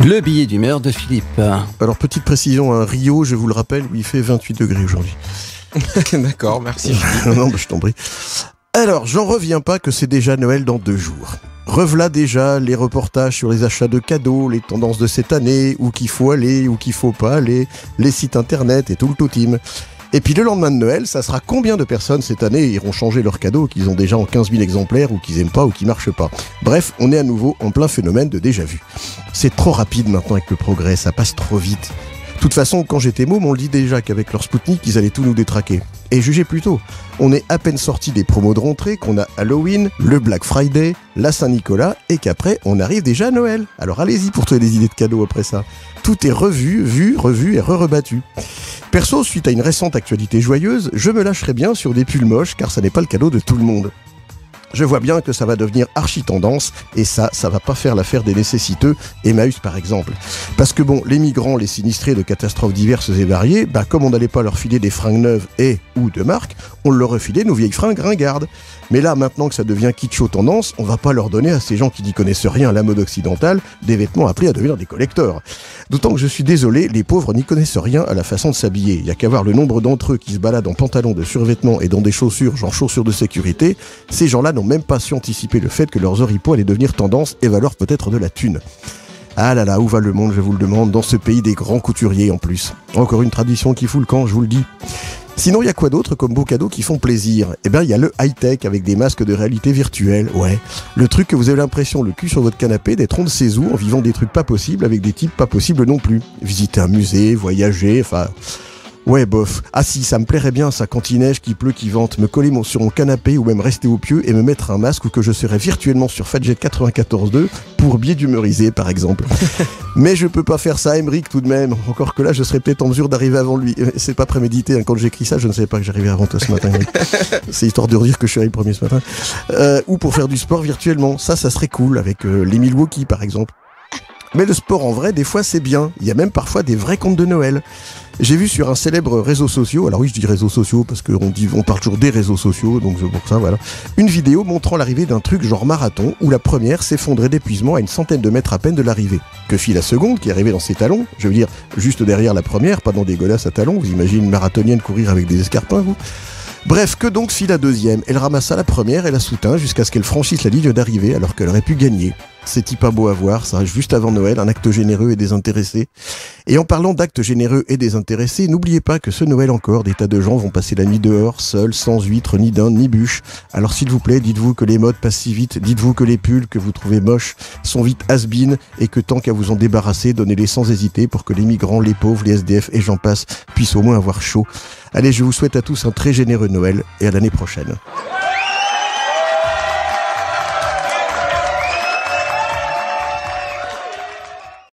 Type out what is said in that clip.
Le billet d'humeur de Philippe. Alors, petite précision, à Rio, je vous le rappelle, où il fait 28 degrés aujourd'hui. D'accord, merci. Non, je t'en prie. Alors, j'en reviens pas que c'est déjà Noël dans 2 jours. Revoilà déjà les reportages sur les achats de cadeaux, les tendances de cette année, où qu'il faut aller, où qu'il faut pas aller, les sites internet et tout le tout-team. Et puis le lendemain de Noël, ça sera combien de personnes cette année iront changer leurs cadeaux qu'ils ont déjà en 15 000 exemplaires ou qu'ils aiment pas ou qui marchent pas. Bref, on est à nouveau en plein phénomène de déjà-vu. C'est trop rapide maintenant avec le progrès, ça passe trop vite. De toute façon, quand j'étais môme, on le dit déjà qu'avec leur Spoutnik, ils allaient tout nous détraquer. Et jugez plutôt, on est à peine sorti des promos de rentrée, qu'on a Halloween, le Black Friday, la Saint-Nicolas, et qu'après, on arrive déjà à Noël. Alors allez-y pour trouver des idées de cadeaux après ça. Tout est revu, revu et rebattu. Perso, suite à une récente actualité joyeuse, je me lâcherai bien sur des pulls moches, car ça n'est pas le cadeau de tout le monde. Je vois bien que ça va devenir archi-tendance, et ça va pas faire l'affaire des nécessiteux, Emmaüs par exemple. Parce que bon, les migrants, les sinistrés de catastrophes diverses et variées, comme on n'allait pas leur filer des fringues neuves et ou de marque, on leur refilait nos vieilles fringues ringardes. Mais là, maintenant que ça devient kitscho tendance, on va pas leur donner à ces gens qui n'y connaissent rien à la mode occidentale des vêtements appris à devenir des collecteurs. D'autant que je suis désolé, les pauvres n'y connaissent rien à la façon de s'habiller. Il y a qu'à voir le nombre d'entre eux qui se baladent en pantalon de survêtement et dans des chaussures, genre chaussures de sécurité. Ces gens-là n'ont même pas su anticiper le fait que leurs oripeaux allaient devenir tendance et valoir peut-être de la thune. Ah là là, où va le monde, je vous le demande, dans ce pays des grands couturiers en plus. Encore une tradition qui fout le camp, je vous le dis. Sinon, il y a quoi d'autre comme beaux cadeaux qui font plaisir ? Eh bien, il y a le high-tech avec des masques de réalité virtuelle, ouais. Le truc que vous avez l'impression, le cul sur votre canapé, d'être on ne sait où en vivant des trucs pas possibles avec des types pas possibles non plus. Visiter un musée, voyager, enfin... Ouais, bof. Ah si, ça me plairait bien, ça, quand il neige, qu'il pleut, qu'il vente, me coller sur mon canapé ou même rester au pieu et me mettre un masque ou que je serais virtuellement sur Fadjet 94.2 pour biais d'humoriser, par exemple. Mais je peux pas faire ça, Emmerich, tout de même. Encore que là, je serais peut-être en mesure d'arriver avant lui. C'est pas prémédité, hein. Quand j'écris ça, je ne savais pas que j'arrivais avant toi ce matin. C'est histoire de redire que je suis arrivé premier ce matin. Ou pour faire du sport virtuellement. Ça serait cool, avec les Milwaukee, par exemple. Mais le sport en vrai, des fois, c'est bien. Il y a même parfois des vrais contes de Noël. J'ai vu sur un célèbre réseau social, alors oui, je dis réseaux sociaux parce qu'on parle toujours des réseaux sociaux, donc c'est pour ça, voilà, une vidéo montrant l'arrivée d'un truc genre marathon où la première s'effondrait d'épuisement à une centaine de mètres à peine de l'arrivée. Que fit la seconde qui arrivait dans ses talons, je veux dire, juste derrière la première, pas dans des godasses à talons, vous imaginez une marathonienne courir avec des escarpins, vous ? Bref, que donc fit la deuxième ? Elle ramassa la première et la soutint jusqu'à ce qu'elle franchisse la ligne d'arrivée alors qu'elle aurait pu gagner. C'est pas beau à voir, ça arrive juste avant Noël, un acte généreux et désintéressé. Et en parlant d'actes généreux et désintéressés, n'oubliez pas que ce Noël encore, des tas de gens vont passer la nuit dehors, seuls, sans huîtres, ni dinde, ni bûche. Alors s'il vous plaît, dites-vous que les modes passent si vite, dites-vous que les pulls que vous trouvez moches sont vite has-been et que tant qu'à vous en débarrasser, donnez-les sans hésiter pour que les migrants, les pauvres, les SDF et j'en passe puissent au moins avoir chaud. Allez, je vous souhaite à tous un très généreux Noël et à l'année prochaine.